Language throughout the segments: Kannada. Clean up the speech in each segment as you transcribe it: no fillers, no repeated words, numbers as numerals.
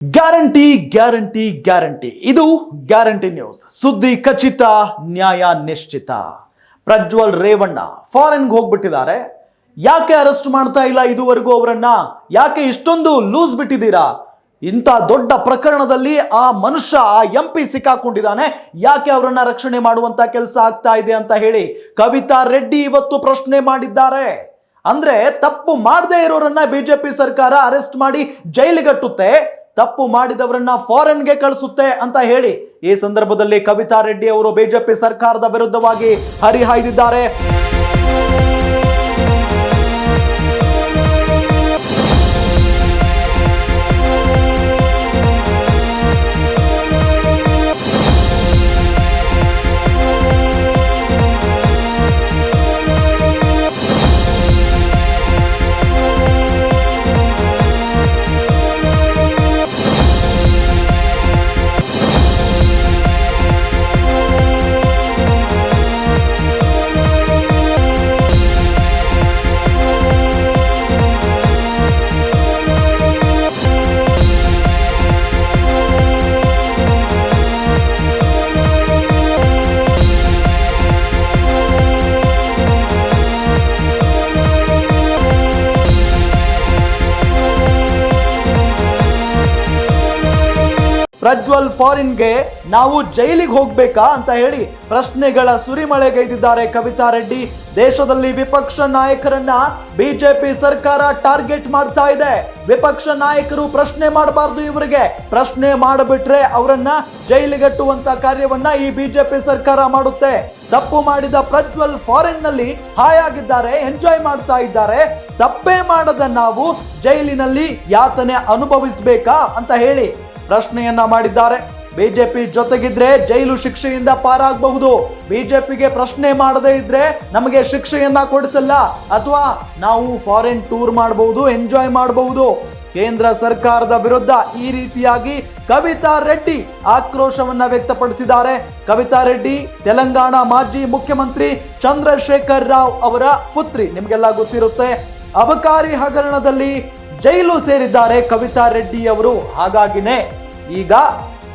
ಗ್ಯಾರಂಟಿ ಗ್ಯಾರಂಟಿ ಗ್ಯಾರಂಟಿ ಇದು ಗ್ಯಾರಂಟಿ ನ್ಯೂಸ್. ಸುದ್ದಿ ಖಚಿತ, ನ್ಯಾಯ ನಿಶ್ಚಿತ. ಪ್ರಜ್ವಲ್ ರೇವಣ್ಣ ಫಾರಿನ್ಗೆ ಹೋಗ್ಬಿಟ್ಟಿದ್ದಾರೆ. ಯಾಕೆ ಅರೆಸ್ಟ್ ಮಾಡ್ತಾ ಇಲ್ಲ ಇದುವರೆಗೂ ಅವರನ್ನ? ಯಾಕೆ ಇಷ್ಟೊಂದು ಲೂಸ್ ಬಿಟ್ಟಿದ್ದೀರಾ? ಇಂಥ ದೊಡ್ಡ ಪ್ರಕರಣದಲ್ಲಿ ಆ ಮನುಷ್ಯ ಆ MP ಸಿಕ್ಕಾಕೊಂಡಿದ್ದಾನೆ, ಯಾಕೆ ಅವರನ್ನ ರಕ್ಷಣೆ ಮಾಡುವಂತ ಕೆಲಸ ಆಗ್ತಾ ಇದೆ ಅಂತ ಹೇಳಿ ಕವಿತಾ ರೆಡ್ಡಿ ಇವತ್ತು ಪ್ರಶ್ನೆ ಮಾಡಿದ್ದಾರೆ. ಅಂದ್ರೆ ತಪ್ಪು ಮಾಡದೇ ಇರೋರನ್ನ ಬಿಜೆಪಿ ಸರ್ಕಾರ ಅರೆಸ್ಟ್ ಮಾಡಿ ಜೈಲಿಗಟ್ಟುತ್ತೆ, ತಪ್ಪು ಮಾಡಿದವರನ್ನ ಫಾರಿನ್ಗೆ ಕಳಿಸುತ್ತೆ ಅಂತ ಹೇಳಿ ಈ ಸಂದರ್ಭದಲ್ಲಿ ಕವಿತಾ ರೆಡ್ಡಿ ಅವರು ಬಿಜೆಪಿ ಸರ್ಕಾರದ ವಿರುದ್ಧವಾಗಿ ಹರಿಹಾಯ್ದಿದ್ದಾರೆ. ಪ್ರಜ್ವಲ್ ಫಾರಿನ್ಗೆ ನಾವು ಜೈಲಿಗೆ ಹೋಗ್ಬೇಕಾ ಅಂತ ಹೇಳಿ ಪ್ರಶ್ನೆಗಳ ಸುರಿಮಳೆಗೈದಿದ್ದಾರೆ ಕವಿತಾ ರೆಡ್ಡಿ. ದೇಶದಲ್ಲಿ ವಿಪಕ್ಷ ನಾಯಕರನ್ನ ಬಿಜೆಪಿ ಸರ್ಕಾರ ಟಾರ್ಗೆಟ್ ಮಾಡ್ತಾ ಇದೆ. ವಿಪಕ್ಷ ನಾಯಕರು ಪ್ರಶ್ನೆ ಮಾಡಬಾರ್ದು, ಇವರಿಗೆ ಪ್ರಶ್ನೆ ಮಾಡಿಬಿಟ್ರೆ ಅವರನ್ನ ಜೈಲಿಗಟ್ಟುವಂತ ಕಾರ್ಯವನ್ನ ಈ ಬಿಜೆಪಿ ಸರ್ಕಾರ ಮಾಡುತ್ತೆ. ತಪ್ಪು ಮಾಡಿದ ಪ್ರಜ್ವಲ್ ಫಾರಿನ್ ನಲ್ಲಿ ಹಾಯಾಗಿದ್ದಾರೆ, ಎಂಜಾಯ್ ಮಾಡ್ತಾ ಇದ್ದಾರೆ. ತಪ್ಪೇ ಮಾಡದ ನಾವು ಜೈಲಿನಲ್ಲಿ ಯಾತನೆ ಅನುಭವಿಸಬೇಕಾ ಅಂತ ಹೇಳಿ ಪ್ರಶ್ನೆಯನ್ನ ಮಾಡಿದ್ದಾರೆ. ಬಿಜೆಪಿ ಜೊತೆಗಿದ್ರೆ ಜೈಲು ಶಿಕ್ಷೆಯಿಂದ ಪಾರಾಗಬಹುದು, ಬಿಜೆಪಿಗೆ ಪ್ರಶ್ನೆ ಮಾಡದೇ ಇದ್ರೆ ನಮಗೆ ಶಿಕ್ಷೆಯನ್ನ ಕೊಡಿಸಲ್ಲ, ಅಥವಾ ನಾವು ಫಾರಿನ್ ಟೂರ್ ಮಾಡಬಹುದು, ಎಂಜಾಯ್ ಮಾಡಬಹುದು. ಕೇಂದ್ರ ಸರ್ಕಾರದ ವಿರುದ್ಧ ಈ ರೀತಿಯಾಗಿ ಕವಿತಾ ರೆಡ್ಡಿ ಆಕ್ರೋಶವನ್ನ ವ್ಯಕ್ತಪಡಿಸಿದ್ದಾರೆ. ಕವಿತಾ ರೆಡ್ಡಿ ತೆಲಂಗಾಣ ಮಾಜಿ ಮುಖ್ಯಮಂತ್ರಿ ಚಂದ್ರಶೇಖರ್ ರಾವ್ ಅವರ ಪುತ್ರಿ, ನಿಮಗೆಲ್ಲ ಗೊತ್ತಿರುತ್ತೆ. ಅಬಕಾರಿ ಹಗರಣದಲ್ಲಿ ಜೈಲು ಸೇರಿದ್ದಾರೆ ಕವಿತಾ ರೆಡ್ಡಿ ಅವರು. ಹಾಗಾಗಿನೇ ಈಗ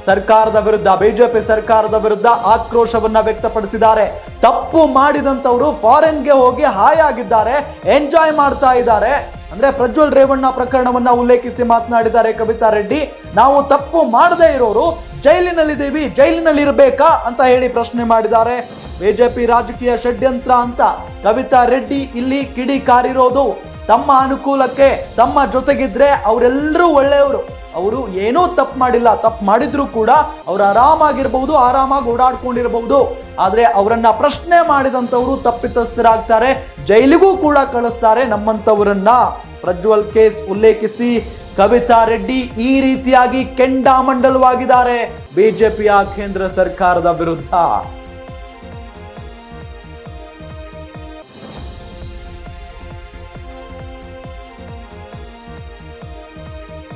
ಸರ್ಕಾರದ ವಿರುದ್ಧ, ಬಿಜೆಪಿ ಸರ್ಕಾರದ ವಿರುದ್ಧ ಆಕ್ರೋಶವನ್ನ ವ್ಯಕ್ತಪಡಿಸಿದ್ದಾರೆ. ತಪ್ಪು ಮಾಡಿದಂತವರು ಫಾರಿನ್ಗೆ ಹೋಗಿ ಹಾಯಾಗಿದ್ದಾರೆ, ಎಂಜಾಯ್ ಮಾಡ್ತಾ ಇದ್ದಾರೆ. ಅಂದ್ರೆ ಪ್ರಜ್ವಲ್ ರೇವಣ್ಣ ಪ್ರಕರಣವನ್ನ ಉಲ್ಲೇಖಿಸಿ ಮಾತನಾಡಿದ್ದಾರೆ ಕವಿತಾ ರೆಡ್ಡಿ. ನಾವು ತಪ್ಪು ಮಾಡದೇ ಇರೋರು ಜೈಲಿನಲ್ಲಿದ್ದೀವಿ, ಜೈಲಿನಲ್ಲಿ ಇರಬೇಕಾ ಅಂತ ಹೇಳಿ ಪ್ರಶ್ನೆ ಮಾಡಿದ್ದಾರೆ. ಬಿಜೆಪಿ ರಾಜಕೀಯ ಷಡ್ಯಂತ್ರ ಅಂತ ಕವಿತಾ ರೆಡ್ಡಿ ಇಲ್ಲಿ ಕಿಡಿಕಾರಿರೋದು. ತಮ್ಮ ಅನುಕೂಲಕ್ಕೆ, ತಮ್ಮ ಜೊತೆಗಿದ್ರೆ ಅವರೆಲ್ಲರೂ ಒಳ್ಳೆಯವರು, ಅವರು ಏನೂ ತಪ್ಪು ಮಾಡಿಲ್ಲ, ತಪ್ಪು ಮಾಡಿದ್ರು ಕೂಡ ಅವರು ಆರಾಮಾಗಿರ್ಬಹುದು, ಆರಾಮಾಗಿ ಓಡಾಡ್ಕೊಂಡಿರಬಹುದು. ಆದ್ರೆ ಅವರನ್ನ ಪ್ರಶ್ನೆ ಮಾಡಿದಂಥವ್ರು ತಪ್ಪಿತಸ್ಥರಾಗ್ತಾರೆ, ಜೈಲಿಗೂ ಕೂಡ ಕಳಿಸ್ತಾರೆ ನಮ್ಮಂಥವರನ್ನ. ಪ್ರಜ್ವಲ್ ಕೇಸ್ ಉಲ್ಲೇಖಿಸಿ ಕವಿತಾ ರೆಡ್ಡಿ ಈ ರೀತಿಯಾಗಿ ಕೆಂಡಾಮಂಡಲವಾಗಿದ್ದಾರೆ ಬಿಜೆಪಿಯ ಕೇಂದ್ರ ಸರ್ಕಾರದ ವಿರುದ್ಧ.